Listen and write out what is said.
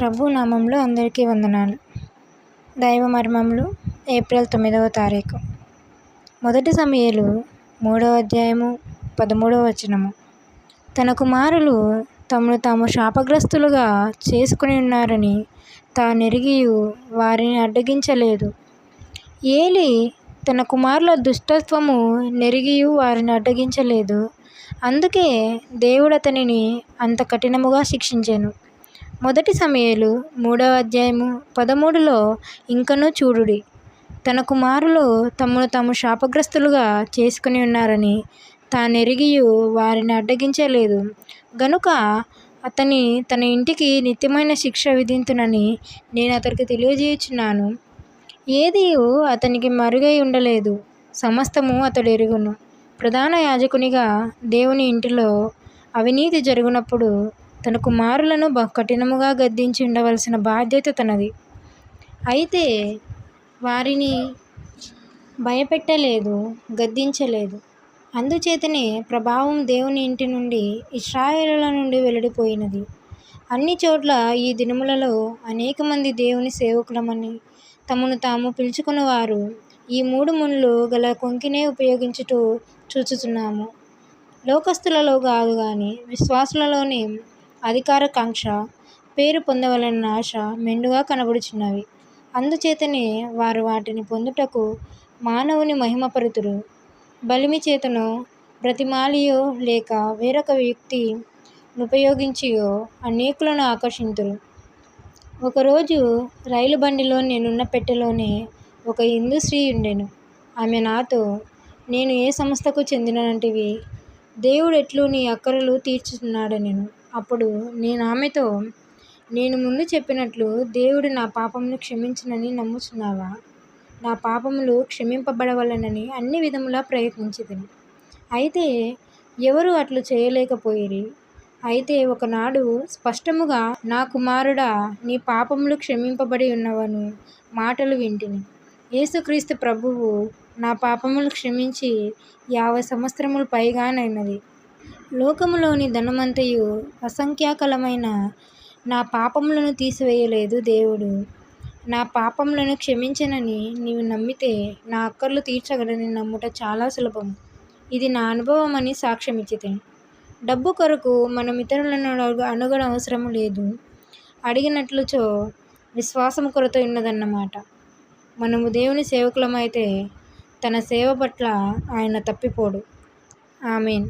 ప్రభు నామంలో అందరికీ వందనాలు. దైవ మర్మములు ఏప్రిల్ 9వ తారీఖు. మొదటి సమూయేలు 3వ అధ్యాయము 13వ వచనము. తన కుమారులు తమను తాము శాపగ్రస్తులుగా చేసుకుని ఉన్నారని తానెరిగియు వారిని అడ్డగించలేదు. ఏలి తన కుమారుల దుష్టత్వము నెరిగియు వారిని అడ్డగించలేదు. అందుకే దేవుడు అతనిని అంత కఠినముగా శిక్షించెను. మొదటి సమూయేలు 3వ అధ్యాయము 13లో ఇంకనూ చూడుడి. తన కుమారులు తమను తాము శాపగ్రస్తులుగా చేసుకుని ఉన్నారని తానెరిగియు వారిని అడ్డగించలేదు గనుక తన ఇంటికి నిత్యమైన శిక్ష విధింతునని నేను అతనికి తెలియజేయుచున్నాను. ఏదియు అతనికి మరుగై ఉండలేదు, సమస్తము అతడు ఎరుగును. ప్రధాన యాజకునిగా దేవుని ఇంటిలో అవినీతి జరుగునప్పుడు తన కుమారులను కఠినముగా గద్దించి ఉండవలసిన బాధ్యత తనది. అయితే వారిని భయపెట్టలేదు, గద్దించలేదు. అందుచేతనే ప్రభావం దేవుని ఇంటి నుండి, ఇశ్రాయేలుల నుండి వెల్లడిపోయినది. అన్ని చోట్ల ఈ దినములలో అనేక మంది దేవుని సేవకులమని తమను తాము పిలుచుకున్నవారు ఈ 3 ముళ్ళు గల కొంకినే ఉపయోగించుటూ చూచుచున్నాము. లోకస్తులలో కాదు గాని విశ్వాసులలోనే అధికారకాంక్ష, పేరు పొందవలన ఆశ మెండుగా కనబడుచున్నవి. అందుచేతనే వారు వాటిని పొందుటకు మానవుని మహిమపరుతురు. బలిమి చేతనో బ్రతిమాలియో లేక వేరొక యుక్తి నుపయోగించియో అనేకులను ఆకర్షింతురు. ఒకరోజు రైలు బండిలో నేనున్న పెట్టెలోనే ఒక హిందూ స్త్రీ ఉండెను. ఆమె నాతో, నేను ఏ సంస్థకు చెందిననంటివి? దేవుడు ఎట్లు నీ అక్కరలు తీర్చుచున్నాడనెను. అప్పుడు నేను ఆమెతో, నేను ముందు చెప్పినట్లు దేవుడు నా పాపమును క్షమించునని నమ్ముచున్నావా? నా పాపములు క్షమింపబడవలెనని అన్ని విధములా ప్రయత్నించితిని. అయితే ఎవరు అట్లు చేయలేకపోయిరి. అయితే ఒకనాడు స్పష్టముగా, నా కుమారుడా, నీ పాపములు క్షమింపబడి ఉన్నవను మాటలు వింటిని. యేసుక్రీస్తు ప్రభువు నా పాపములు క్షమించి 50 సంవత్సరములు పైగానైనది. లోకములోని ధనమంతయు అసంఖ్యాకలమైన నా పాపములను తీసివేయలేదు దేవుడు. నా పాపములను క్షమించెనని నీవు నమ్మితే నా అక్కర్లు తీర్చగలనని నమ్ముట చాలా సులభము. ఇది నా అనుభవమని సాక్ష్యమిచ్చితిని. డబ్బు కొరకు మనం ఇతరులను అణుగనవసరము లేదు. అడిగినట్లుచో విశ్వాసము కొరత ఉన్నదన్నమాట. మనము దేవుని సేవకులమైతే తన సేవ పట్ల ఆయన తప్పిపోడు. ఆమేన్.